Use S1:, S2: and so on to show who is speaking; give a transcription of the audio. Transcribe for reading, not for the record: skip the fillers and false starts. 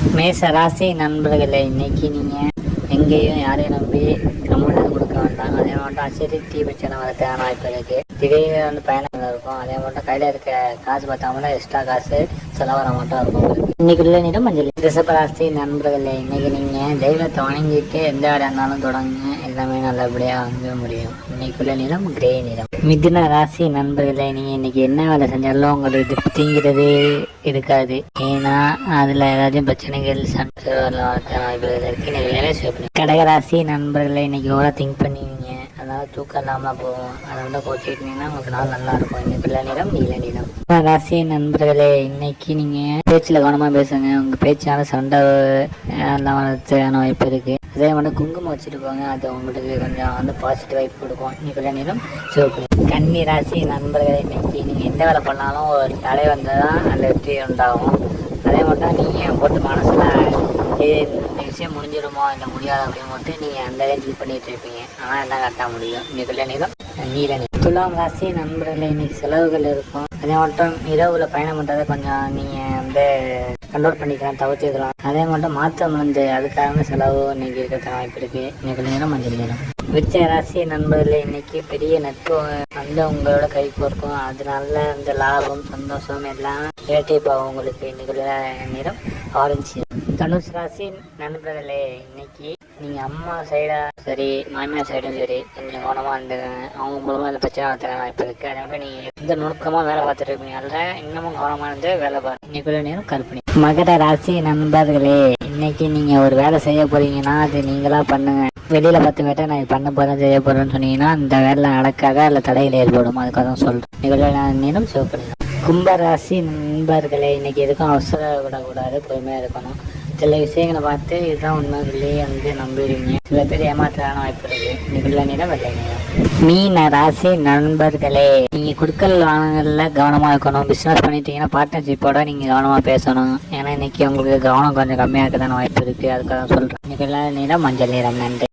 S1: மேச ராசி நண்பர்களே, இன்னைக்கு நீங்கள் எங்கேயும் யாரையும் நம்பி கம்முன்னு கொடுக்க வேண்டாம். அதே மட்டும் அசிரிட்டி பிரச்சனை வரதுக்கான வாய்ப்பு இருக்குது. திடீர்னு வந்து பயணங்கள் இருக்கும். அதே மட்டும் கையில் இருக்க காசு பார்த்தாங்கன்னா எக்ஸ்ட்ரா காசு செலவர மட்டும் இருக்கும். இன்னைக்கு உள்ள நிறம் மஞ்சள். ரிஷபராசி நண்பர்களே, இன்னைக்கு நீங்கள் தெய்வத்தை வணங்கிட்டு எந்த வேலை இருந்தாலும் தொடங்குங்க, எல்லாமே நல்லபடியாக வந்து முடியும். இன்னைக்குள்ள நிறம் கிரே நிறம். மிதுன ராசி நண்பர்களே, நீங்கள் இன்னைக்கு என்ன வேலை செஞ்சாலும் உங்களுக்கு திருப்திங்கிறது இருக்காது. ஏன்னா அதில் ஏதாச்சும் பிரச்சனைகள் சண்டை இருக்கு. கடகராசி நண்பர்களே, இன்னைக்கு எவ்வளோ திங்க் பண்ணுவீங்க, அதனால தூக்கம் இல்லாமல் போகும். அதை வந்து கோச்சிக்கிட்டீங்கன்னா உங்களுக்கு நாள் நல்லா இருக்கும். இன்னைக்குள்ள நிறம் நீல நிறம். ராசி நண்பர்களே, இன்னைக்கு நீங்கள் பேச்சில் கவனமாக பேசுங்க. உங்கள் பேச்சால சண்டை எல்லாம் வரதுக்கான வாய்ப்பு இருக்குது. அதே மட்டும் குங்குமம் வச்சுட்டு போங்க, அது உங்களுக்கு கொஞ்சம் வந்து பாசிட்டிவ் வைப் கொடுக்கும். இன்னைக்குள்ள நிறம் சிவப்பு. கன்னி ராசி நண்பர்களே, இன்னைக்கு நீங்கள் எந்த வேலை பண்ணாலும் ஒரு தடை வந்தால் தான் அந்த வெற்றி உண்டாகும். அதே மட்டும் நீங்கள் போட்டு மனசில் இந்த விஷயம் முடிஞ்சிடுமோ இல்லை முடியாது அப்படின்னு மட்டும் நீங்கள் அந்த ரேஞ்சுக்கு பண்ணிகிட்டு இருப்பீங்க. ஆனால் எல்லாம் கரெக்டாக முடியும். இன்னைக்குள்ள நிறம் நீல நிறம். துலாம் ராசி நண்பர்களே, இன்னைக்கு செலவுகள் இருக்கும். அதே மட்டும் இரவுல பயணம் பண்ணுறதை கொஞ்சம் நீங்கள் வந்து கண்ட்ரோல் பண்ணிக்கலாம், தவிர்த்துக்கலாம். அதே மட்டும் மாற்றம் வந்து அதுக்காக செலவு இன்னைக்கு இருக்கிற வாய்ப்பு இருக்குது. இன்னைக்குள்ள நிறம் மஞ்சள் நிறம். விருச்சிக ராசி நண்பர்களே, இன்னைக்கு பெரிய நட்பு வந்து உங்களோட கைக்கு இருக்கும். அதனால இந்த லாபம் சந்தோஷம் எல்லாம் இரட்டிப்பாகும் உங்களுக்கு. இன்னைக்குள்ள நிறம் ஆரஞ்சு. தனுஷ் ராசி நண்பர்களே, இன்னைக்கு நீங்கள் அம்மா சைடாக சரி மாமியார் சைடும் சரி கொஞ்சம் கவனமாக இருந்துங்க. அவங்க மூலமாக இந்த பிரச்சனை தர வாய்ப்பு இருக்குது. அதே மாதிரி நீங்கள் எந்த நுணுக்கமாக வேலை பார்த்துட்டு இருப்பீங்க, அதில் இன்னமும் கவனமாக இருந்து வேலை பாருங்க. இன்னைக்குள்ள நேரம் கற்பனை. மகர ராசி நண்பர்களே, இன்னைக்கு நீங்கள் ஒரு வேலை செய்ய போகிறீங்கன்னா அது நீங்களாக பண்ணுங்க. வெளியில் 10 பேர்ட்ட நான் பண்ண போகிறேன் செய்ய போகிறேன்னு சொன்னீங்கன்னா அந்த வேலை நடக்காத அதில் தடையில் ஏற்படும். அதுக்காக தான் சொல்கிறேன். இன்னைக்குள்ள நேரம் சிவப்பு. கும்பராசி நண்பர்களே, இன்னைக்கு எதுக்கும் அவசரப்படக்கூடாது, பொறுமையாக இருக்கணும். சில விஷயங்களை பார்த்து இதுதான் உண்மை சொல்லி வந்து நம்பிடுவீங்க. சில பேர் ஏமாற்றான வாய்ப்பு இருக்குது. இன்னைக்குள்ள நிறம் வெள்ளை நிறம். மீன ராசி நண்பர்களே, நீங்கள் குடுக்கல் வாங்கலில் கவனமாக இருக்கணும். பிஸ்னஸ் பண்ணிட்டீங்கன்னா பார்ட்னர்ஷிப்போட நீங்கள் கவனமாக பேசணும். ஏன்னா இன்னைக்கு உங்களுக்கு கவனம் கொஞ்சம் கம்மியாக இருக்கதான வாய்ப்பு இருக்குது. அதுக்காக தான் சொல்கிறேன். இன்னைக்குள்ள நிறம் மஞ்சள் நிறம். நன்றி.